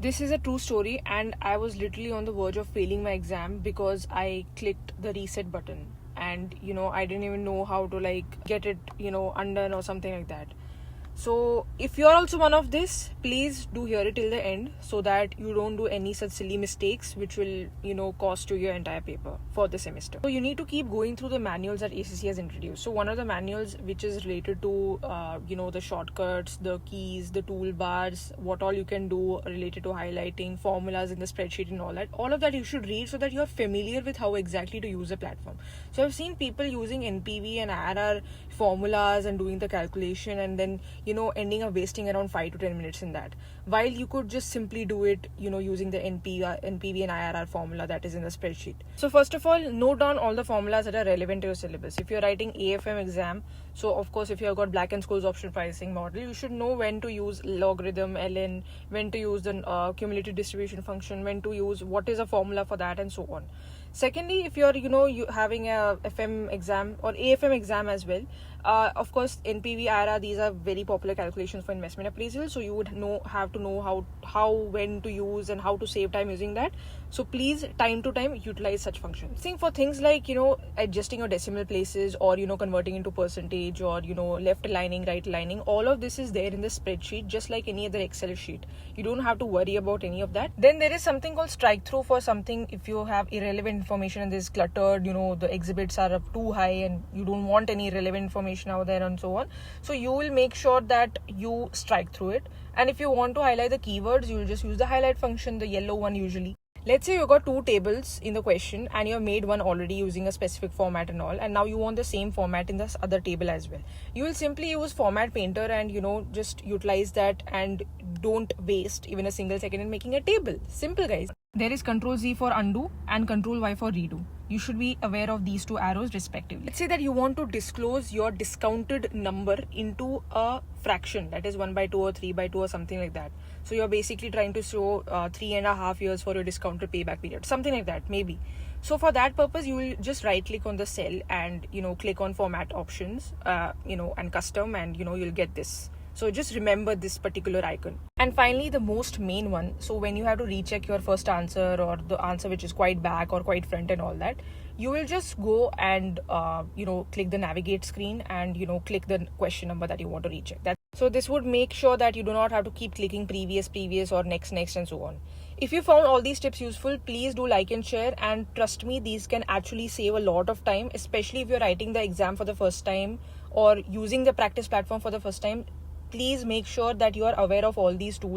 This is a true story, and I was literally on the verge of failing my exam because I clicked the reset button, and I didn't even know how to get it undone or something like that. So if you're also one of this, please do hear it till the end so that you don't do any such silly mistakes which will cost you your entire paper for the semester. So you need to keep going through the manuals that ACC has introduced. So one of the manuals which is related to the shortcuts, the keys, the toolbars, what all you can do related to highlighting, formulas in the spreadsheet and all of that you should read so that you're familiar with how exactly to use the platform. So I've seen people using NPV and IRR formulas and doing the calculation, and then ending up wasting around 5 to 10 minutes in that, while you could just simply do it using the NPV and IRR formula that is in the spreadsheet. So first of all, note down all the formulas that are relevant to your syllabus. If you're writing AFM exam, so of course if you've got Black & Scholes option pricing model, you should know when to use logarithm, ln, when to use the cumulative distribution function, when to use what is a formula for that, and so on. Secondly, if you're you having a FM exam or AFM exam as well, of course NPV, IRR, these are very popular calculations for investment appraisal, so you would have to know how when to use and how to save time using that. So please, time to time, utilize such functions. Think for things like adjusting your decimal places, or converting into percentage, or left aligning, right aligning, all of this is there in the spreadsheet just like any other Excel sheet. You don't have to worry about any of that. Then there is something called strike through for something if you have irrelevant information and this cluttered, the exhibits are up too high and you don't want any relevant information out there and so on. So you will make sure that you strike through it. And if you want to highlight the keywords, you will just use the highlight function, the yellow one usually. Let's say you got two tables in the question and you have made one already using a specific format and all, and now you want the same format in this other table as well. You will simply use Format Painter and just utilize that, and don't waste even a single second in making a table. Simple, guys. There is Ctrl-Z for undo and Ctrl-Y for redo. You should be aware of these two arrows respectively. Let's say that you want to disclose your discounted number into a fraction, that is 1/2 or 3/2 or something like that. So you're basically trying to show 3.5 years for your discounted payback period, something like that maybe. So for that purpose, you will just right click on the cell and click on format options, and custom, and you'll get this. So just remember this particular icon. And finally, the most main one. So when you have to recheck your first answer, or the answer which is quite back or quite front and all that, you will just go and click the navigate screen and click the question number that you want to recheck. So this would make sure that you do not have to keep clicking previous or next and so on. If you found all these tips useful, please do like and share, and trust me, these can actually save a lot of time, especially if you're writing the exam for the first time or using the practice platform for the first time. Please make sure that you are aware of all these tools.